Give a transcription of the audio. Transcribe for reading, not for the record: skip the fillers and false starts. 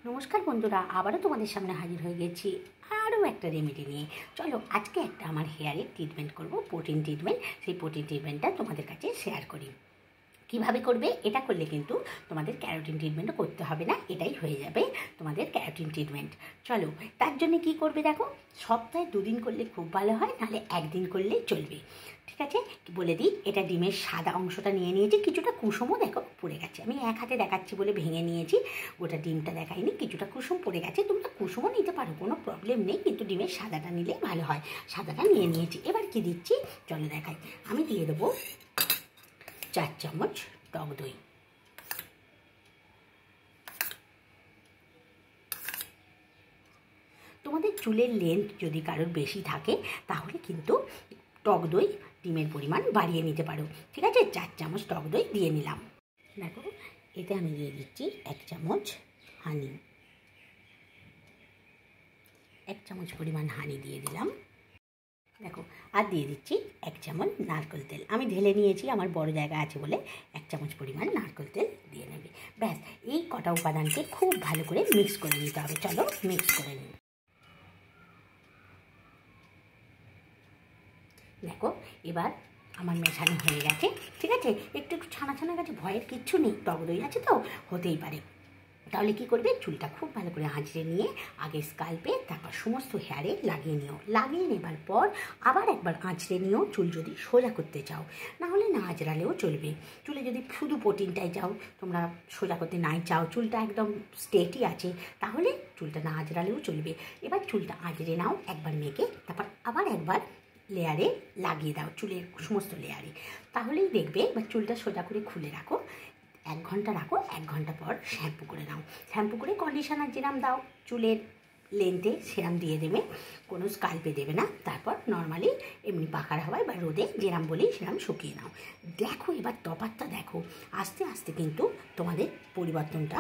নমস্কার বন্ধুরা, আবারও তোমাদের সামনে হাজির হয়ে গেছি আরও একটা রেমেডি নিয়ে। চলো আজকে একটা আমার হেয়ারের ট্রিটমেন্ট করব, প্রোটিন ট্রিটমেন্ট। সেই প্রোটিন ট্রিটমেন্টটা তোমাদের কাছে শেয়ার করি। কিভাবে করবে? এটা করলে কিন্তু তোমাদের ক্যারোটিন ট্রিটমেন্টও করতে হবে না, এটাই হয়ে যাবে তোমাদের ক্যারোটিন ট্রিটমেন্ট। চলো তার জন্য কি করবে দেখো। সপ্তাহে 2 দিন করলে খুব ভালো হয়, নাহলে 1 দিন করলে চলবে। ঠিক আছে, বলে দিই। এটা ডিমের সাদা অংশটা নিয়ে নিয়েছি, কিছুটা কুসুমও দেখো পড়ে গেছে। আমি এক হাতে দেখাচ্ছি বলে ভেঙে নিয়েছি, ওটা ডিমটা দেখাইনি। কিছুটা কুসুম পড়ে গেছে, তোমরা কুসুমও নিতে পারো, কোনো প্রবলেম নেই, কিন্তু ডিমের সাদাটা নিলে ভালো হয়। সাদাটা নিয়ে নিয়েছি। এবার কি দিচ্ছি চলো দেখাই। আমি দিয়ে দেবো 4 চামচ টক দই। তোমাদের চুলের লেন্থ যদি কারোর বেশি থাকে তাহলে কিন্তু টক দই ডিমের পরিমাণ বাড়িয়ে নিতে পারো। ঠিক আছে, 4 চামচ টক দই দিয়ে নিলাম। দেখো, এতে আমি দিয়ে দিচ্ছি 1 চামচ হানি। 1 চামচ পরিমাণ হানি দিয়ে দিলাম। দেখো, আর দিয়ে দিচ্ছি 1 চামচ নারকেল তেল। আমি ঢেলে নিয়েছি, আমার বড় জায়গা আছে বলে 1 চামচ পরিমাণ নারকেল তেল দিয়ে নেবে। ব্যাস, এই কটা উপাদানকে খুব ভালো করে মিক্স করে নিতে হবে। চলো মিক্স করে নিই। দেখো, এবার আমার মেশানো হয়ে গেছে। ঠিক আছে, একটু একটু ছানা ছানা গেছে, ভয়ের কিচ্ছু নেই, টক দই আছে তো, হতেই পারে। তাহলে কি করবে, চুলটা খুব ভালো করে আঁচড়ে নিয়ে আগে স্কাল্পে, তারপর সমস্ত হেয়ারে লাগিয়ে নিও। লাগিয়ে নেবার পর আবার একবার আঁচড়ে নিও, চুল যদি সোজা করতে চাও। না হলে না আঁচড়ালেও চলবে। চুলে যদি শুধু প্রোটিনটাই চাও, তোমরা সোজা করতে নাই চাও, চুলটা একদম স্ট্রেটই আছে, তাহলে চুলটা না আঁচড়ালেও চলবে। এবার চুলটা আঁচড়ে নাও একবার মেখে, তারপর আবার একবার লেয়ারে লাগিয়ে দাও, চুলের সমস্ত লেয়ারে। তাহলেই দেখবে। এবার চুলটা সোজা করে খুলে রাখো, 1 ঘন্টা রাখো। 1 ঘন্টা পর শ্যাম্পু করে নাও। শ্যাম্পু করে কন্ডিশনার যেরাম দাও চুলের লেন্থে সেরাম দিয়ে দেবে, কোনো স্কাল্পে দেবে না। তারপর নর্মালি এমনি পাখার হাওয়ায় বা রোদে যেরাম বলি সেরাম শুকিয়ে নাও। দেখো এবার তফাৎটা দেখো, আস্তে আস্তে কিন্তু তোমাদের পরিবর্তনটা